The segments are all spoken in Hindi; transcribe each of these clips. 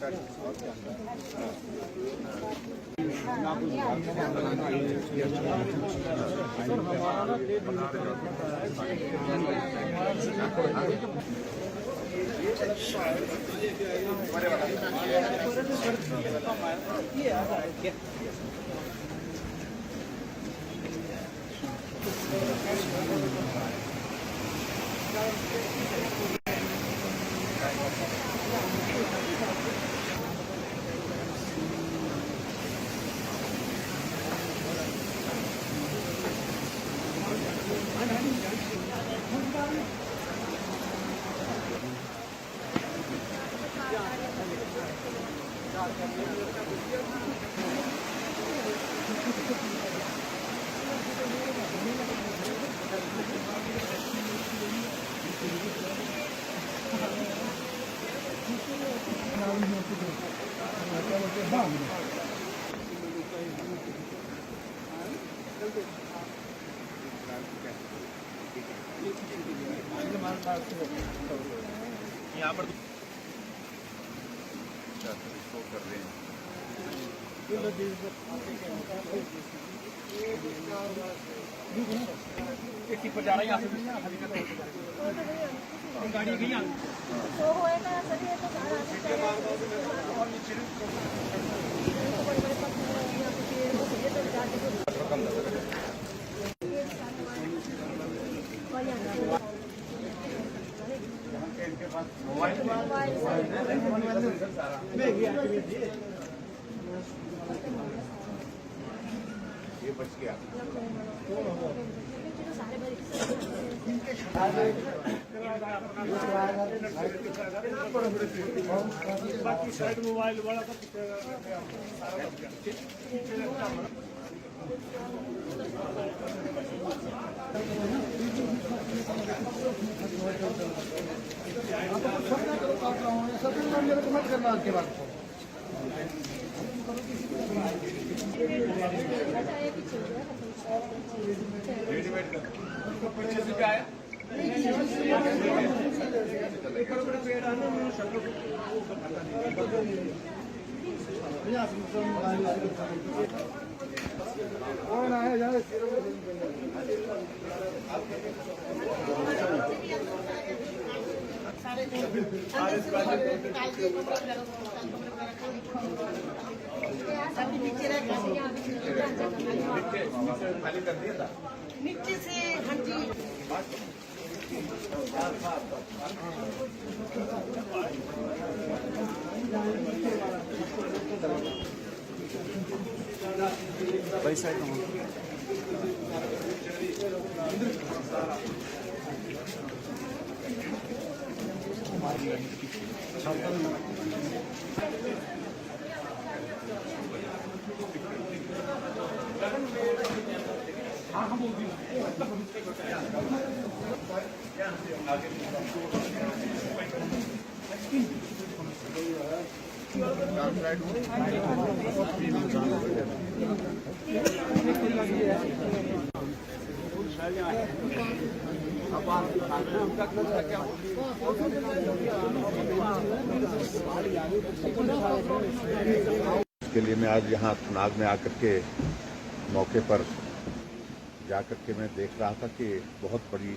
यहाँ पर शो कर रहे हैं। पर जा रहा है यहाँ से गाड़ी गई ये बच गया। बाकी साइड मोबाइल वाला मत करना आपके बात पीछे से क्या आया? कौन आया जाए खाली कर दिया था नीचे से। हाँ जी भाई साइड के लिए मैं आज यहाँ थुनाग में आकर के मौके पर जाकर के मैं देख रहा था कि बहुत बड़ी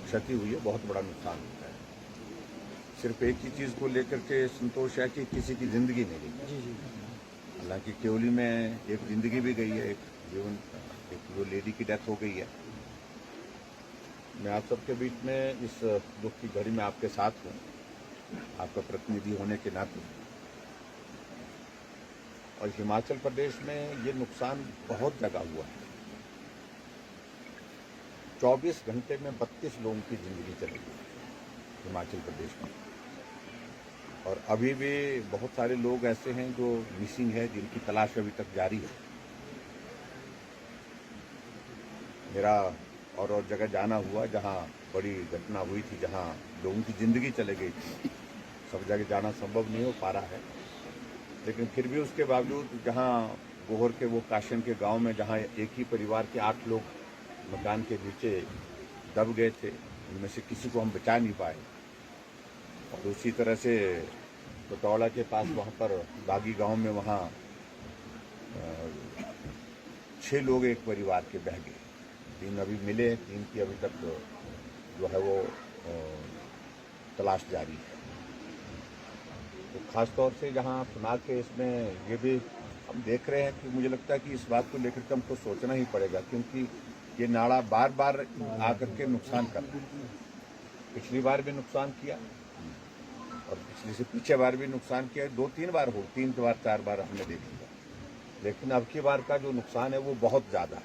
क्षति हुई है, बहुत बड़ा नुकसान हुआ है। सिर्फ एक ही चीज़ को लेकर के संतोष है कि किसी की जिंदगी नहीं गई। हालांकि केवली में एक जिंदगी भी गई है, एक वो लेडी की डेथ हो गई है। मैं आप सबके बीच में इस दुख की घड़ी में आपके साथ हूँ, आपका प्रतिनिधि होने के नाते। और हिमाचल प्रदेश में ये नुकसान बहुत जगह हुआ है। 24 घंटे में 32 लोगों की जिंदगी चली गई हिमाचल प्रदेश में। और अभी भी बहुत सारे लोग ऐसे हैं जो मिसिंग है, जिनकी तलाश अभी तक जारी है। मेरा और जगह जाना हुआ जहां बड़ी घटना हुई थी, जहां लोगों की जिंदगी चली गई थी। सब जगह जाना संभव नहीं हो पा रहा है, लेकिन फिर भी उसके बावजूद जहां गोहर के वो काशन के गांव में जहां एक ही परिवार के 8 लोग मकान के नीचे दब गए थे, उनमें से किसी को हम बचा नहीं पाए। और उसी तरह से पतौड़ा के पास वहाँ पर बागी गांव में वहाँ 6 लोग एक परिवार के बह गए। 3 अभी मिले, 3 की अभी तक जो है वो तलाश जारी है। तो खास तौर से जहाँ सुनार के इसमें ये भी हम देख रहे हैं कि मुझे लगता है कि इस बात को लेकर के हमको सोचना ही पड़ेगा, क्योंकि ये नाला बार बार आकर के नुकसान कर रहा है। पिछली बार भी नुकसान किया और पिछली से पीछे बार भी नुकसान किया, 2-3 बार हो, 3 बार 4 बार हमने देख लिया। लेकिन अब की बार का जो नुकसान है वो बहुत ज़्यादा है।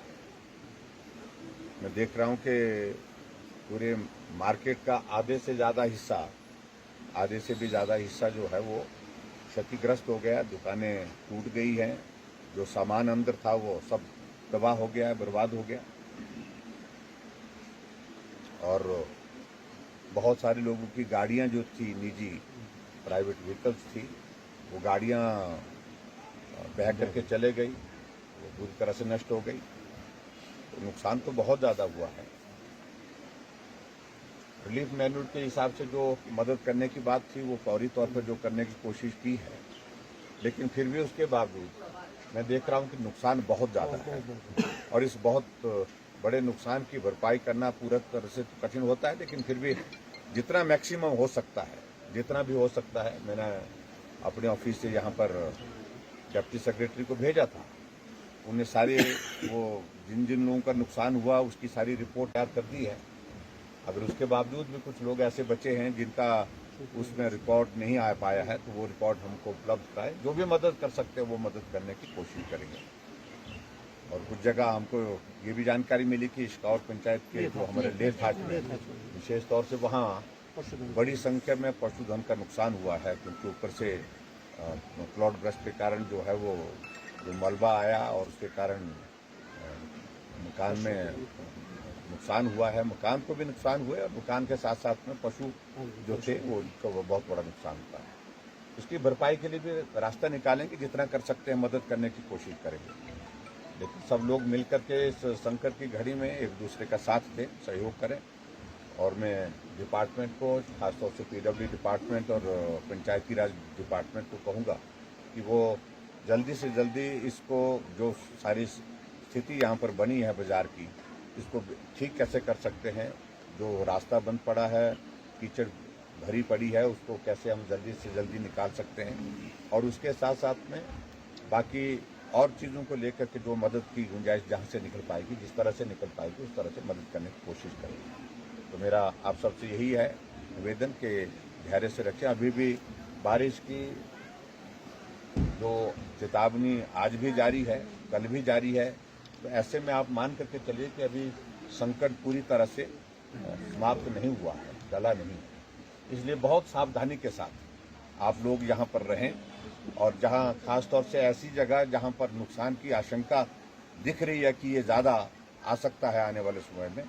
मैं देख रहा हूँ कि पूरे मार्केट का आधे से भी ज़्यादा हिस्सा जो है वो क्षतिग्रस्त हो गया। दुकानें टूट गई हैं, जो सामान अंदर था वो सब तबाह हो गया है, बर्बाद हो गया। और बहुत सारे लोगों की गाड़ियां जो थी, निजी प्राइवेट व्हीकल्स थी, वो गाड़ियां बह करके चले गई, वो पूरी तरह से नष्ट हो गई। तो नुकसान तो बहुत ज़्यादा हुआ है। रिलीफ मैनुअल के हिसाब से जो मदद करने की बात थी वो फौरी तौर पर जो करने की कोशिश की है, लेकिन फिर भी उसके बावजूद मैं देख रहा हूं कि नुकसान बहुत ज़्यादा है। और इस बहुत बड़े नुकसान की भरपाई करना पूरा तरह से तो कठिन होता है, लेकिन फिर भी जितना मैक्सिमम हो सकता है, जितना भी हो सकता है, मैंने अपने ऑफिस से यहाँ पर डिप्टी सेक्रेटरी को भेजा था। उन्हें सारे वो जिन लोगों का नुकसान हुआ उसकी सारी रिपोर्ट तैयार कर दी है। अगर उसके बावजूद भी कुछ लोग ऐसे बचे हैं जिनका उसमें रिकॉर्ड नहीं आ पाया है, तो वो रिकॉर्ड हमको उपलब्ध कराए। जो भी मदद कर सकते हैं वो मदद करने की कोशिश करेंगे। और कुछ जगह हमको ये भी जानकारी मिली कि इश्कावर पंचायत के जो हमारे लेथाच में विशेष तौर से वहाँ बड़ी संख्या में पशुधन का नुकसान हुआ है, क्योंकि ऊपर से क्लाउड ब्रस्ट के कारण जो है वो जो मलबा आया और उसके कारण मकान में नुकसान हुआ है। मकान को भी नुकसान हुआ है और मकान के साथ साथ में पशु जो थे वो उनका वो बहुत बड़ा नुकसान हुआ है। उसकी भरपाई के लिए भी रास्ता निकालेंगे, जितना कर सकते हैं मदद करने की कोशिश करेंगे। लेकिन सब लोग मिलकर के इस संकट की घड़ी में एक दूसरे का साथ दें, सहयोग करें। और मैं डिपार्टमेंट को, खासतौर से पीडब्ल्यू डिपार्टमेंट और पंचायती राज डिपार्टमेंट को कहूँगा कि वो जल्दी से जल्दी इसको, जो सारी स्थिति यहाँ पर बनी है बाजार की, इसको ठीक कैसे कर सकते हैं। जो रास्ता बंद पड़ा है, कीचड़ भरी पड़ी है, उसको कैसे हम जल्दी से जल्दी निकाल सकते हैं। और उसके साथ साथ में बाकी और चीज़ों को लेकर के जो मदद की गुंजाइश जहाँ से निकल पाएगी, जिस तरह से निकल पाएगी, उस तरह से मदद करने की कोशिश करेंगे। तो मेरा आप सबसे यही है निवेदन के धैर्य से रखें। अभी भी बारिश की जो चेतावनी आज भी जारी है, कल भी जारी है, तो ऐसे में आप मान करके चलिए कि अभी संकट पूरी तरह से समाप्त नहीं हुआ है, टला नहीं। इसलिए बहुत सावधानी के साथ आप लोग यहाँ पर रहें। और जहाँ खास तौर से ऐसी जगह जहाँ पर नुकसान की आशंका दिख रही है कि ये ज़्यादा आ सकता है आने वाले समय में,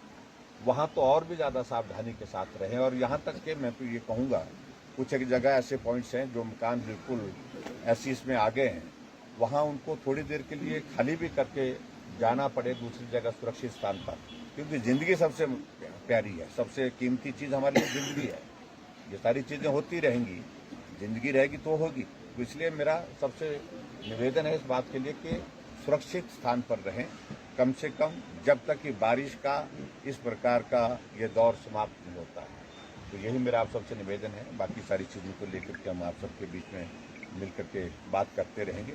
वहाँ तो और भी ज़्यादा सावधानी के साथ रहें। और यहाँ तक कि मैं तो ये कहूँगा, कुछ एक जगह ऐसे पॉइंट्स हैं जो मकान बिल्कुल ऐसी इसमें आ गए हैं, वहाँ उनको थोड़ी देर के लिए खाली भी करके जाना पड़े दूसरी जगह सुरक्षित स्थान पर, क्योंकि ज़िंदगी सबसे प्यारी है, सबसे कीमती चीज़ हमारे लिए ज़िंदगी है। ये सारी चीज़ें होती रहेंगी, ज़िंदगी रहेगी तो होगी। तो इसलिए मेरा सबसे निवेदन है इस बात के लिए कि सुरक्षित स्थान पर रहें, कम से कम जब तक कि बारिश का इस प्रकार का ये दौर समाप्त नहीं होता है। तो यही मेरा आप सबसे निवेदन है। बाकी सारी चीज़ों को लेकर के हम आप सबके बीच में मिल करके बात करते रहेंगे।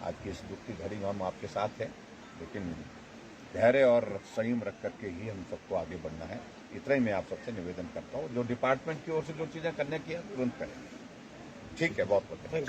आज की इस दुख की घड़ी में हम आपके साथ हैं, लेकिन धैर्य और संयम रख करके ही हम सबको आगे बढ़ना है। इतना ही मैं आप सबसे निवेदन करता हूँ। जो डिपार्टमेंट की ओर से जो चीज़ें करने की है तुरंत करेंगे। ठीक है, बहुत बहुत हमारा